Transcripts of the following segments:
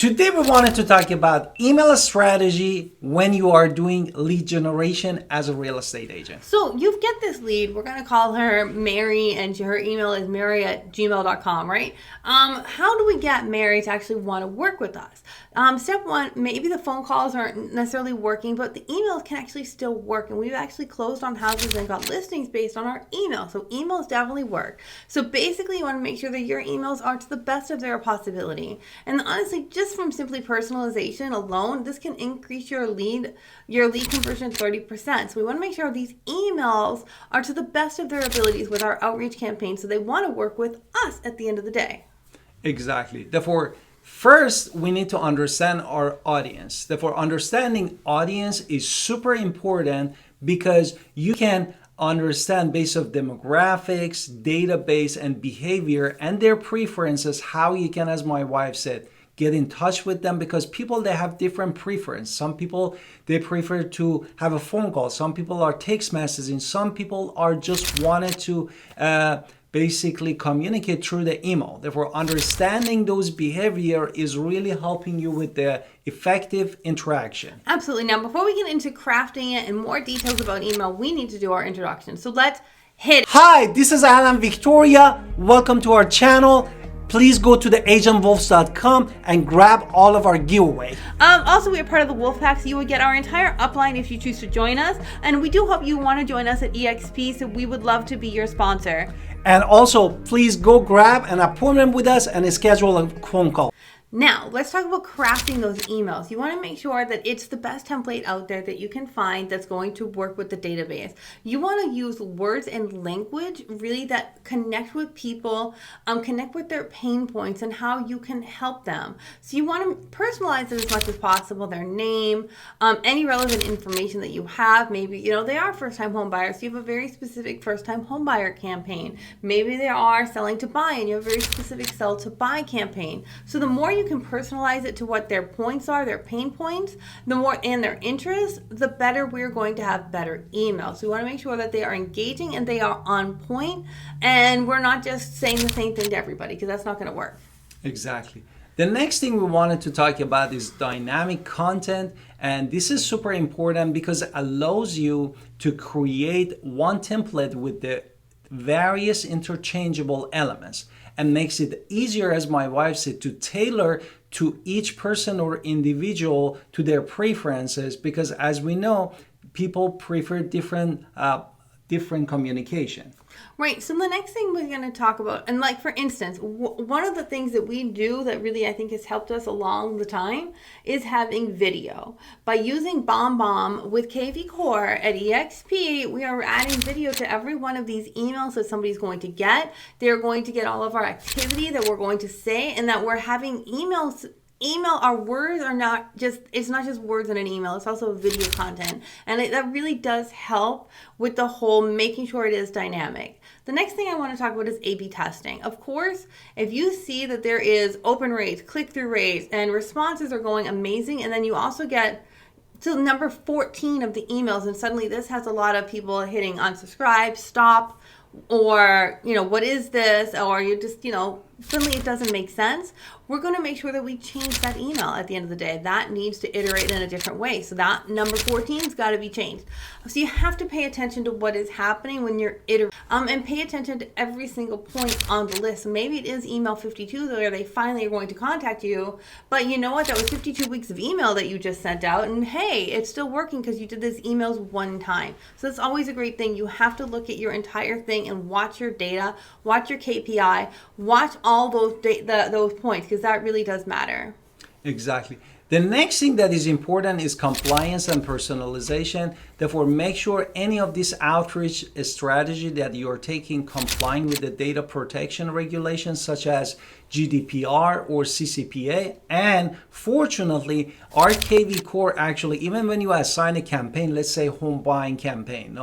Today we wanted to talk about email strategy when you are doing lead generation as a real estate agent. So you get this lead. We're going to call her Mary, and her email is mary@gmail.com, right? How do we get Mary to actually want to work with us? Step one, maybe the phone calls aren't necessarily working, but the emails can actually still work. And we've actually closed on houses and got listings based on our email. So emails definitely work. So basically you want to make sure that your emails are to the best of their possibility. And honestly, just from simply personalization alone, this can increase your lead conversion 30%. So we want to make sure these emails are to the best of their abilities with our outreach campaign, so they want to work with us at the end of the day. Exactly. Therefore, first we need to understand our audience. Therefore, understanding audience is super important because you can understand based on demographics, database, and behavior and their preferences how you can, as my wife said, get in touch with them, because people, they have different preference. Some people, they prefer to have a phone call. Some people are text messaging. Some people are just wanted to basically communicate through the email. Therefore, understanding those behavior is really helping you with the effective interaction. Absolutely. Now, before we get into crafting it and more details about email, we need to do our introduction. So let's hit it. Hi, this is Alan Victoria. Welcome to our channel. Please go to theagentwolves.com and grab all of our giveaway. Also, we are part of the Wolf Pack, so you would get our entire upline if you choose to join us. And we do hope you want to join us at EXP, so we would love to be your sponsor. And also, please go grab an appointment with us and schedule a phone call. Now, let's talk about crafting those emails. You want to make sure that it's the best template out there that you can find that's going to work with the database. You want to use words and language really that connect with people, connect with their pain points and how you can help them. So you want to personalize it as much as possible, their name, any relevant information that you have. Maybe, they are first-time home buyers, so you have a very specific first-time home buyer campaign. Maybe they are selling to buy and you have a very specific sell to buy campaign. So the more you can personalize it to what their points are, their pain points, the more and their interests, the better we're going to have better emails. So we want to make sure that they are engaging and they are on point, and we're not just saying the same thing to everybody, because that's not going to work. Exactly. The next thing we wanted to talk about is dynamic content, and this is super important because it allows you to create one template with the various interchangeable elements, and makes it easier, as my wife said, to tailor to each person or individual to their preferences, because as we know, people prefer different communication. Right. So the next thing we're going to talk about, and like for instance, one of the things that we do that really I think has helped us along the time is having video. By using BombBomb with KV Core at EXP, we are adding video to every one of these emails that somebody's going to get. They're going to get all of our activity that we're going to say, and that we're having our words are not just, it's not just words in an email, it's also video content. And that really does help with the whole making sure it is dynamic. The next thing I want to talk about is A/B testing. Of course, if you see that there is open rates, click-through rates, and responses are going amazing, and then you also get to number 14 of the emails, and suddenly this has a lot of people hitting unsubscribe, stop, or, what is this? Or you just, suddenly it doesn't make sense. We're going to make sure that we change that email at the end of the day. That needs to iterate in a different way. So that number 14's got to be changed. So you have to pay attention to what is happening when you're iterating, and pay attention to every single point on the list. So maybe it is email 52 where they finally are going to contact you, but you know what? That was 52 weeks of email that you just sent out, and hey, it's still working because you did these emails one time. So that's always a great thing. You have to look at your entire thing and watch your data, watch your KPI, watch all those points, because that really does matter. Exactly. The next thing that is important is compliance and personalization. Therefore, make sure any of this outreach strategy that you're taking complying with the data protection regulations such as GDPR or CCPA. And fortunately, our KV Core actually, even when you assign a campaign, let's say home buying campaign,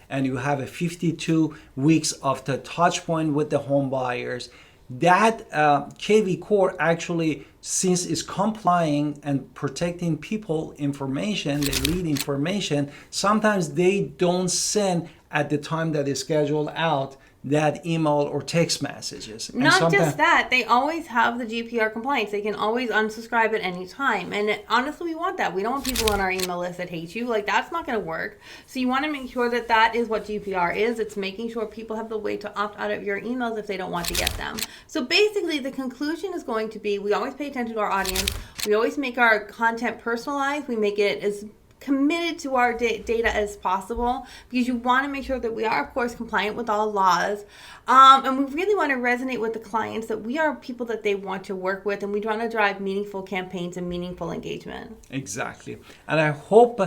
and you have a 52 weeks of the touch point with the home buyers, that KV Core actually, since it's complying and protecting people information, the lead information, sometimes they don't send at the time that is scheduled out that email or text messages. And Not sometimes, just that, they always have the GDPR compliance. They can always unsubscribe at any time. And honestly, we want that. We don't want people on our email list that hate you. Like, that's not going to work. So you want to make sure that that is what GDPR is. It's making sure people have the way to opt out of your emails if they don't want to get them. So basically, the conclusion is going to be, we always pay attention to our audience. We always make our content personalized. We make it as committed to our data as possible, because you want to make sure that we are, of course, compliant with all laws. And we really want to resonate with the clients that we are people that they want to work with, and we want to drive meaningful campaigns and meaningful engagement. Exactly. And I hope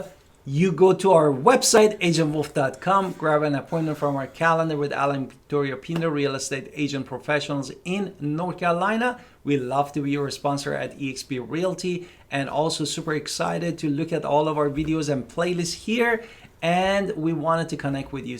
you go to our website, agentwolf.com, grab an appointment from our calendar with Alan Victoria Pinder, real estate agent professionals in North Carolina. We love to be your sponsor at eXp Realty, and also super excited to look at all of our videos and playlists here. And we wanted to connect with you.